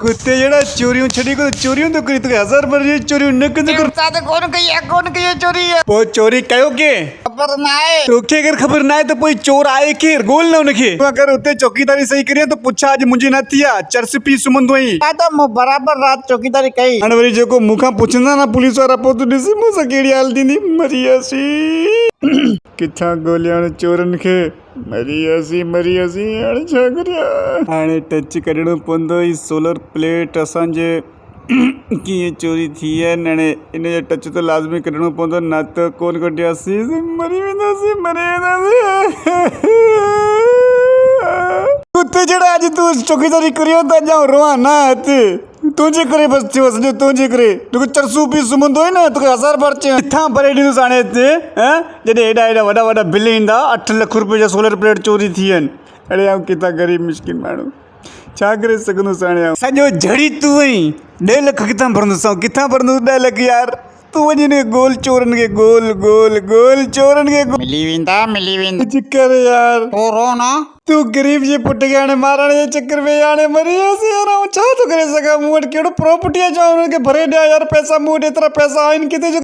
कुत्ते जड़ा चोरियों छड़ी को चोरियों तो करी तो 1000 पर ये चोरियों न कर साथे कौन कही है चोरी है वो चोरी कयो के खबर ना है तो के अगर खबर ना है तो कोई चोर आए के गोल ना उनके तो अगर उते चौकीदारी सही करिए तो पूछा आज मुझे ना थिया चरस पी सुमंद वही आ तो बराबर रात चौकीदारी कही अनवरी जो को मुखा पूछना ना पुलिस वाला पोतु दिस मुसा केड़ी हाल दी मरियासी किथा गोलियां चोरन के मरियासी हाणे छा करिया हाणे टच करणो पवंदो ई सोलर प्लेट असांजे कीअं चोरी थी आहे हाणे इन जो टच तो लाज़मी करणो पवंदो न त कोन कढियासीं मरी वेंदासीं कुत्ते जड़ा अॼु तूं चौकीदारी करियो त अॼु रोआ न हिते तुंहिंजे करे बसि थियो सॼो तुंहिंजे करे तोखे चरसू पी सुम्हंदो ई न तोखे 1000 पर्चे किथां भरे ॾींदुसि हाणे हिते जॾहिं हेॾा वॾा बिल ईंदा 8 लख रुपए जा सोलर प्लेट चोरी थी आहिनि अड़े आऊं किथां ग़रीब मिस्किन माण्हू छा करे सघंदुसि हाणे आऊं सॼो झड़ी तूं आहीं 2 लख किथां भरंदुसि किथां भरंदुसि 2 लख यार तूं वञी ने गोल चोरनि खे गोल चोरनि खे मिली वेंदा चिकर यार तो रो ना तू गरीब जे पुट खे हाणे मारण जे चक्कर में हाणे मरी वियासीं यार छा थो करे सघां मूं वटि कहिड़ो प्रॉपर्टी आहे छा हुननि खे भरे ॾियां यार पैसा मूं वटि एतिरा पैसा आहिनि किथे जो